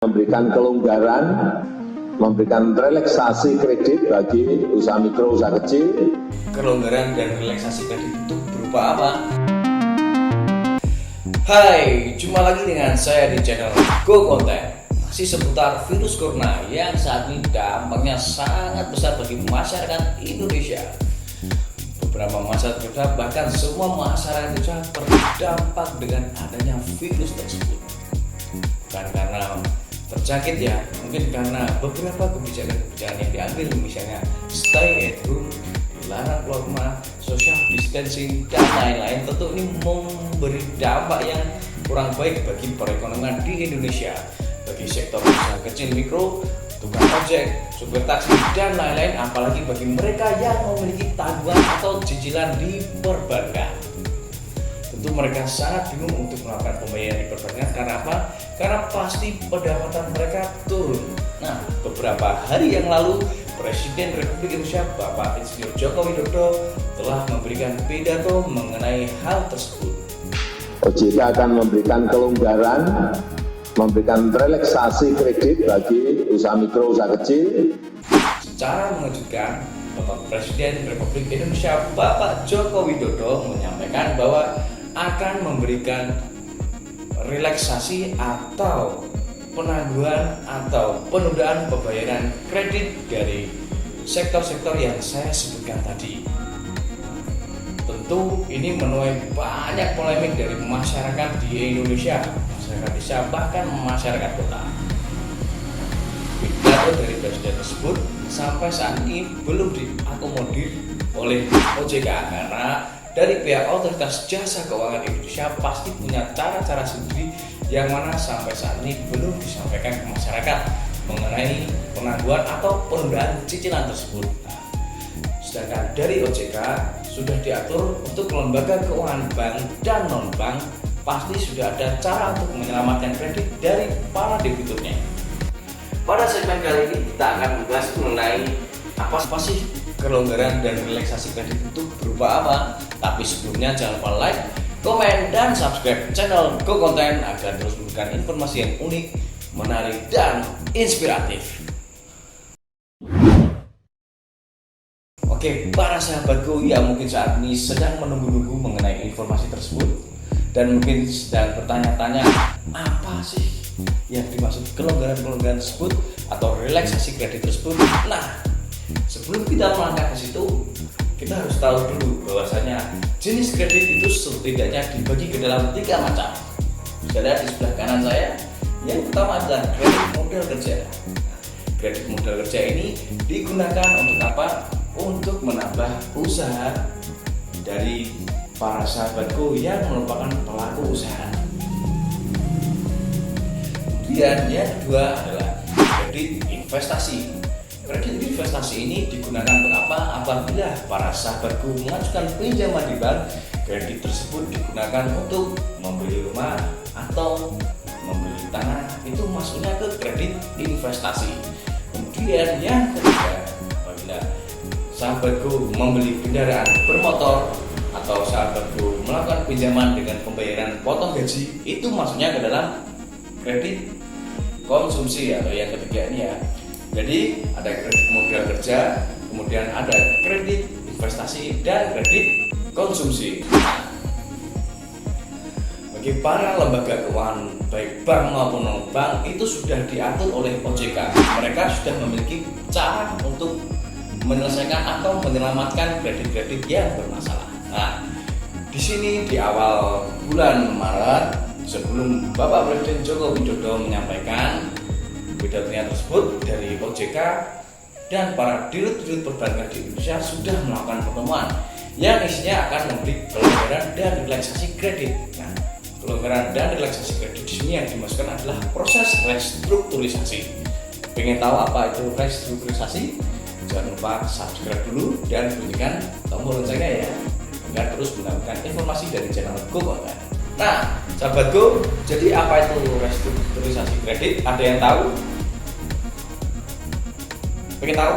Memberikan kelonggaran, memberikan relaksasi kredit bagi usaha mikro, usaha kecil. Kelonggaran dan relaksasi kredit itu berupa apa? Hai, jumpa lagi dengan saya di channel Go Content. Masih seputar virus corona yang saat ini dampaknya sangat besar bagi masyarakat Indonesia. Beberapa masyarakat Indonesia, bahkan semua masyarakat Indonesia terdampak dengan adanya virus tersebut. Bukan karena terjangkit ya, mungkin karena beberapa kebijakan-kebijakan yang diambil, misalnya stay at home, dilarang keluar rumah, social distancing, dan lain-lain. Tentu ini memberi dampak yang kurang baik bagi perekonomian di Indonesia, bagi sektor usaha kecil mikro, tukang ojek, supir taksi, dan lain-lain, apalagi bagi mereka yang memiliki tanggungan atau cicilan di perbankan. Tentu mereka sangat bingung untuk melakukan pembayaran di perbankan. Karena apa? Karena pasti pendapatan mereka turun. Nah, beberapa hari yang lalu Presiden Republik Indonesia Bapak Insinyur Joko Widodo telah memberikan pidato mengenai hal tersebut. OJK akan memberikan kelonggaran, memberikan relaksasi kredit bagi usaha mikro, usaha kecil. Secara mengejutkan, Bapak Presiden Republik Indonesia Bapak Joko Widodo menyampaikan bahwa akan memberikan relaksasi atau penangguhan atau penundaan pembayaran kredit dari sektor-sektor yang saya sebutkan tadi. Tentu ini menuai banyak polemik dari masyarakat di Indonesia, masyarakat desa, bahkan masyarakat kota. Pidato dari presiden tersebut sampai saat ini belum diakomodir oleh OJK, karena dari pihak Otoritas Jasa Keuangan Indonesia pasti punya cara-cara sendiri yang mana sampai saat ini belum disampaikan ke masyarakat mengenai penangguhan atau penundaan cicilan tersebut. Sedangkan dari OJK sudah diatur untuk lembaga keuangan bank dan non-bank pasti sudah ada cara untuk menyelamatkan kredit dari para debiturnya. Pada segmen kali ini kita akan membahas mengenai apa sih kelonggaran dan relaksasi kredit itu berupa apa. Tapi sebelumnya jangan lupa like, komen, dan subscribe channel Go Content agar terus memberikan informasi yang unik, menarik, dan inspiratif. Oke, para sahabatku yang mungkin saat ini sedang menunggu-nunggu mengenai informasi tersebut dan mungkin sedang bertanya-tanya apa sih yang dimaksud kelonggaran-kelonggaran tersebut atau relaksasi kredit tersebut. Nah, sebelum kita melangkah ke situ, kita harus tahu dulu bahwasanya jenis kredit itu setidaknya dibagi ke dalam 3 macam. Bisa lihat di sebelah kanan saya, yang pertama adalah kredit modal kerja. Kredit modal kerja ini digunakan untuk apa? Untuk menambah usaha dari para sahabatku yang merupakan pelaku usaha. Kemudian yang kedua adalah kredit investasi. Kredit investasi ini digunakan untuk apa? Apabila para sahabatku mengajukan pinjaman di bank, kredit tersebut digunakan untuk membeli rumah atau membeli tanah, itu masuknya ke kredit investasi. Kemudian yang ketiga, apabila sahabatku membeli kendaraan bermotor atau sahabatku melakukan pinjaman dengan pembayaran potong gaji, itu masuknya ke dalam kredit konsumsi atau yang ketiga ini ya. Jadi ada kredit modal kerja, kemudian ada kredit investasi, dan kredit konsumsi. Bagi para lembaga keuangan baik bank maupun non-bank itu sudah diatur oleh OJK. Mereka sudah memiliki cara untuk menyelesaikan atau menyelamatkan kredit-kredit yang bermasalah. Nah, di sini di awal bulan Maret sebelum Bapak Presiden Joko Widodo menyampaikan pidatonya tersebut, dari OJK dan para dirut-dirut perbankan di Indonesia sudah melakukan pertemuan yang isinya akan memberi kelonggaran dan relaksasi kredit. Nah, kelonggaran dan relaksasi kredit di sini yang dimaksudkan adalah proses restrukturisasi. Pengen tahu apa itu restrukturisasi? Jangan lupa subscribe dulu dan bunyikan tombol loncengnya ya, agar terus mendapatkan informasi dari channel Go Content. Nah, sahabatku, jadi apa itu restrukturisasi kredit? Ada yang tahu? Pengen tahu?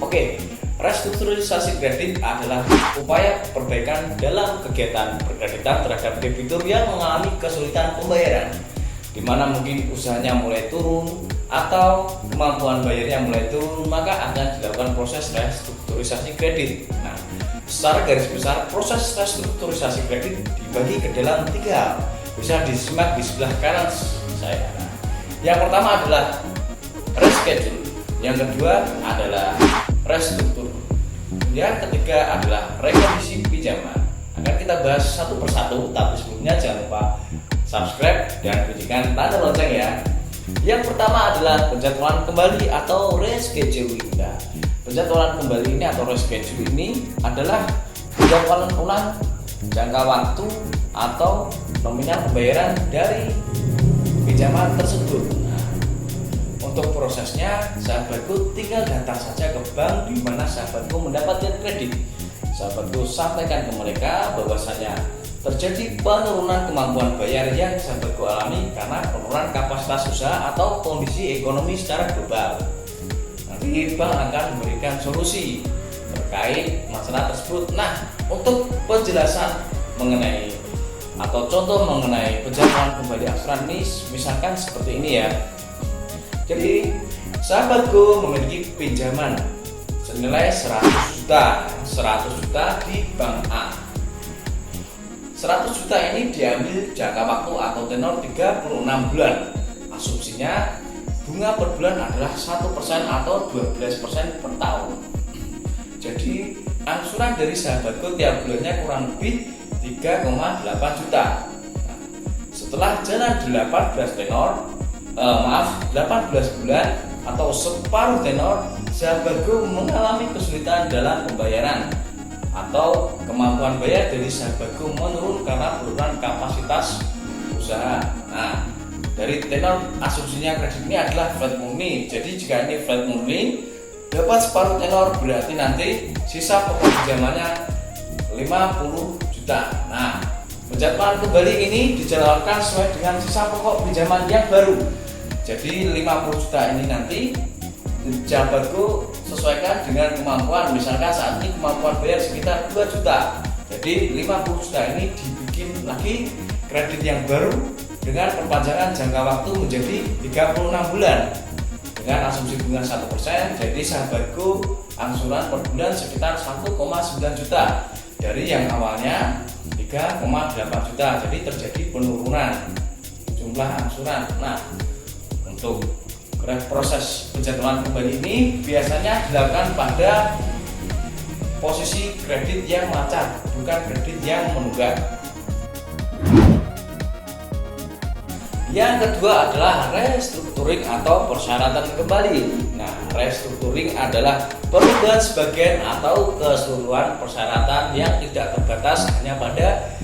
Oke, restrukturisasi kredit adalah upaya perbaikan dalam kegiatan perkreditan terhadap debitur yang mengalami kesulitan pembayaran di mana mungkin usahanya mulai turun atau kemampuan bayarnya mulai turun, maka akan dilakukan proses restrukturisasi kredit. Nah, secara garis besar proses restrukturisasi kredit dibagi ke dalam 3 hal. Bisa disimak di sebelah kanan saya. Yang pertama adalah reschedule, yang kedua adalah restruktur, yang ketiga adalah rekondisi pinjaman. Akan kita bahas satu persatu, tapi sebelumnya jangan lupa subscribe dan bunyikan tanda lonceng ya. Yang pertama adalah penjadwalan kembali atau rescheduling. Nah, penjadwalan kembali ini atau reschedule ini adalah penjadwalan ulang jangka waktu atau nominal pembayaran dari pinjaman tersebut. Nah, untuk prosesnya sahabatku tinggal datang saja ke bank di mana sahabatku mendapatkan kredit. Sahabatku sampaikan ke mereka bahwasanya terjadi penurunan kemampuan bayar yang sahabatku alami karena penurunan kapasitas usaha atau kondisi ekonomi secara global. Nanti bank akan memberikan solusi terkait masalah tersebut. Nah, untuk penjelasan mengenai atau contoh mengenai penjadwalan kembali angsuran ini misalkan seperti ini ya. Jadi sahabatku memiliki pinjaman senilai 100 juta di bank A. 100 juta ini diambil jangka waktu atau tenor 36 bulan. Asumsinya bunga per bulan adalah 1% atau 12% per tahun. Jadi angsuran dari sahabatku tiap bulannya kurang lebih 3,8 juta. Nah, setelah jalan 18 bulan atau separuh tenor, sahabatku mengalami kesulitan dalam pembayaran atau kemampuan bayar dari sahabatku menurun karena penurunan kapasitas usaha. Nah, dari tenor asumsinya kredit ini adalah flat murni. Jadi jika ini flat murni dapat separuh tenor, berarti nanti sisa pokok pinjamannya 50 juta. Nah, penjadwalan kembali ini dijalankan sesuai dengan sisa pokok pinjaman yang baru. Jadi 50 juta ini nanti sahabatku sesuaikan dengan kemampuan. Misalkan saat ini kemampuan bayar sekitar 2 juta. Jadi 50 juta ini dibikin lagi kredit yang baru dengan perpanjangan jangka waktu menjadi 36 bulan dengan asumsi bunga 1%. Jadi sahabatku angsuran per bulan sekitar 1,9 juta dari yang awalnya 3,8 juta. Jadi terjadi penurunan jumlah angsuran. Nah, untuk proses penjadwalan kembali ini biasanya dilakukan pada posisi kredit yang lancar, bukan kredit yang menunggak. Yang kedua adalah restrukturing atau persyaratan kembali. Nah, restrukturing adalah perubahan sebagian atau keseluruhan persyaratan yang tidak terbatas hanya pada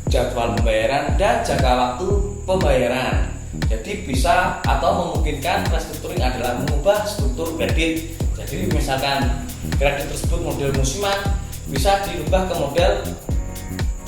jadwal pembayaran dan jangka waktu pembayaran. Jadi bisa atau memungkinkan restrukturing adalah mengubah struktur kredit. Jadi misalkan kredit tersebut model musiman bisa dirubah ke model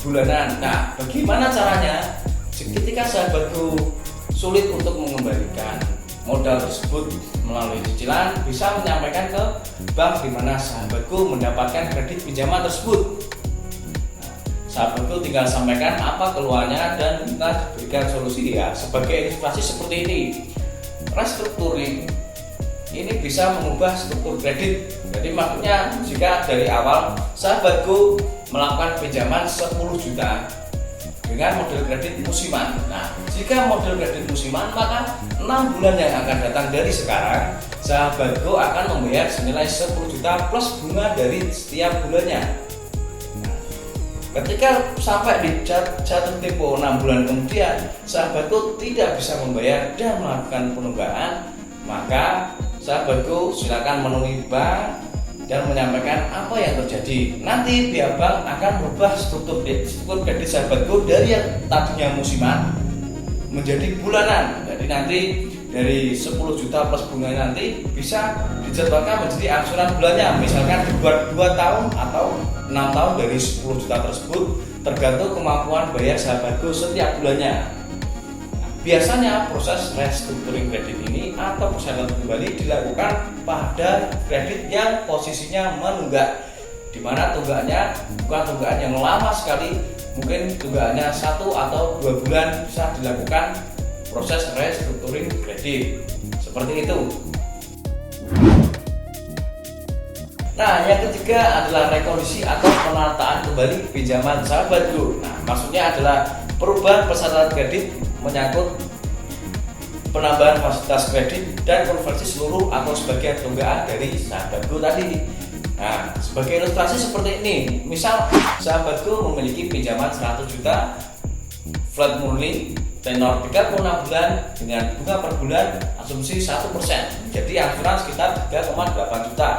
bulanan. Nah, bagaimana caranya? Ketika sahabatku sulit untuk mengembalikan modal tersebut melalui cicilan, bisa menyampaikan ke bank di mana sahabatku mendapatkan kredit pinjaman tersebut. Sahabatku tinggal sampaikan apa keluhannya dan kita berikan solusi ya. Sebagai ilustrasi seperti ini, restrukturing ini bisa mengubah struktur kredit. Jadi maksudnya jika dari awal sahabatku melakukan pinjaman 10 juta dengan model kredit musiman. Nah, jika model kredit musiman, maka 6 bulan yang akan datang dari sekarang sahabatku akan membayar senilai 10 juta plus bunga dari setiap bulannya. Ketika sampai di jatuh tempo 6 bulan kemudian sahabatku tidak bisa membayar dan melakukan penunggakan, maka sahabatku silakan menemui bank dan menyampaikan apa yang terjadi. Nanti pihak bank akan merubah struktur kredit sahabatku dari yang tadinya musiman menjadi bulanan. Jadi nanti dari 10 juta plus bunga nanti bisa dijadwalkan menjadi angsuran bulannya. Misalkan dibuat 2 tahun atau 6 tahun dari 10 juta tersebut, tergantung kemampuan bayar sahabatku setiap bulannya. Nah, biasanya proses restrukturing kredit ini atau persyaratan kembali dilakukan pada kredit yang posisinya menunggak, di mana tunggakannya bukan tunggakan yang lama sekali, mungkin tunggakannya 1 atau 2 bulan bisa dilakukan proses restructuring kredit. Seperti itu. Nah, yang ketiga adalah rekondisi atau penataan kembali pinjaman sahabatku. Nah, maksudnya adalah perubahan persyaratan kredit menyangkut penambahan fasilitas kredit dan konversi seluruh atau sebagian tunggaan dari sahabatku tadi. Nah, sebagai ilustrasi seperti ini, misal sahabatku memiliki pinjaman 100 juta flat murni tenor 36 bulan dengan bunga per bulan asumsi 1%. Jadi angsuran sekitar 3,8 juta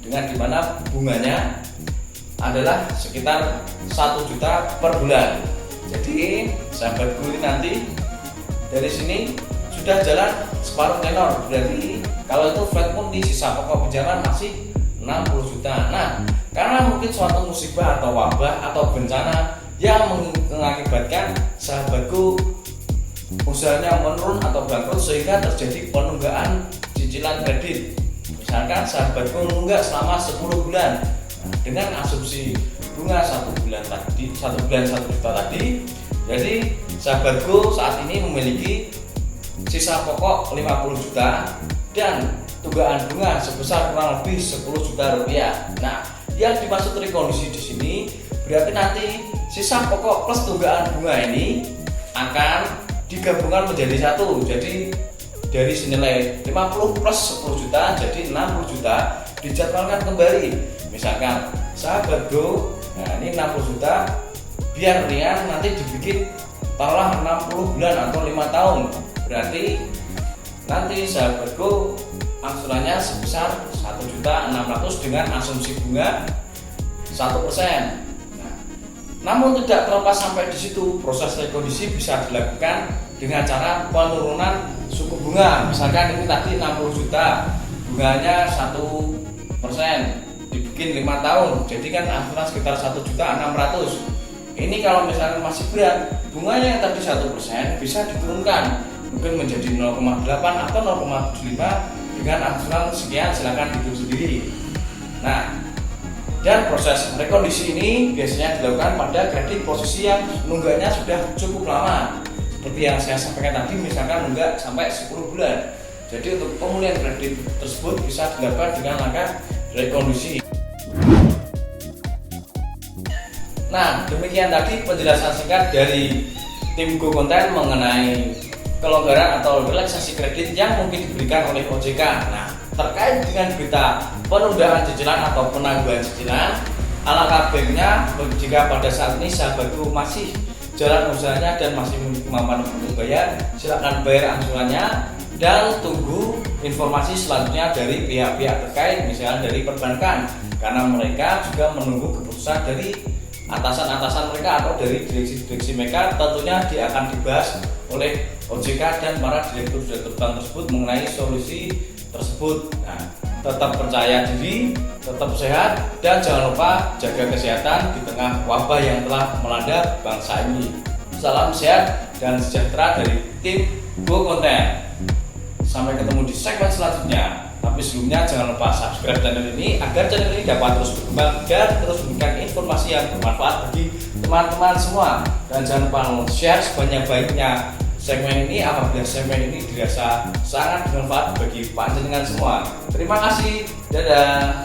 dengan dimana bunganya adalah sekitar 1 juta per bulan. Jadi sahabatku ini nanti dari sini sudah jalan separuh tenor, berarti kalau itu flat murni sisa pokok pinjaman masih 60 juta. Nah, karena mungkin suatu musibah atau wabah atau bencana yang mengakibatkan sahabatku usahanya menurun atau bangkrut sehingga terjadi penunggaan cicilan kredit. Misalkan sahabatku menunggak selama 10 bulan dengan asumsi bunga 1 bulan 1 juta tadi. Jadi sahabatku saat ini memiliki sisa pokok 50 juta dan tunggaan bunga sebesar kurang lebih 10 juta rupiah. Nah, yang dimaksud rekondisi di sini berarti nanti sisa pokok plus tunggaan bunga ini akan digabungkan menjadi satu. Jadi dari senilai 50 plus 10 juta jadi 60 juta dijadwalkan kembali. Misalkan sahabatku, nah ini 60 juta biar Rian nanti dibikin taruhlah 60 bulan atau 5 tahun. Berarti nanti sahabatku angsurannya sebesar 1.600.000 dengan asumsi bunga 1%. Namun tidak terlepas sampai di situ, proses rekondisi bisa dilakukan dengan cara penurunan suku bunga. Misalkan ini tadi 60 juta, bunganya 1%, dibikin 5 tahun, jadi kan angsuran sekitar 1.600.000. Ini kalau misalnya masih berat, bunganya yang tadi 1% bisa diturunkan, mungkin menjadi 0,8 atau 0,75 dengan angsuran sekian, silahkan hitung sendiri. Nah, dan proses rekondisi ini biasanya dilakukan pada kredit posisi yang nunggaknya sudah cukup lama. Seperti yang saya sampaikan tadi, misalkan nunggak sampai 10 bulan. Jadi untuk pemulihan kredit tersebut bisa dilakukan dengan langkah rekondisi. Nah, demikian tadi penjelasan singkat dari tim Go Konten mengenai kelonggaran atau relaksasi kredit yang mungkin diberikan oleh OJK. Nah, terkait dengan berita penundaan cicilan atau penangguhan cicilan, alangkah baiknya jika pada saat ini sahabatku masih jalan usahanya dan masih memiliki kemampuan untuk bayar, silakan bayar angsurannya dan tunggu informasi selanjutnya dari pihak-pihak terkait, misalnya dari perbankan, karena mereka juga menunggu keputusan dari atasan-atasan mereka atau dari direksi-direksi mereka. Tentunya dia akan dibahas oleh OJK dan para direktur-direktur bank tersebut mengenai solusi tersebut. Nah, tetap percaya diri, tetap sehat, dan jangan lupa jaga kesehatan di tengah wabah yang telah melanda bangsa ini. Salam sehat dan sejahtera dari tim Go Konten. Sampai ketemu di segmen selanjutnya. Tapi sebelumnya jangan lupa subscribe channel ini agar channel ini dapat terus berkembang dan terus memberikan informasi yang bermanfaat bagi teman-teman semua. Dan jangan lupa share sebanyak-banyaknya segmen ini apabila segmen ini dirasa sangat bermanfaat bagi panjenengan semua. Terima kasih, dadah.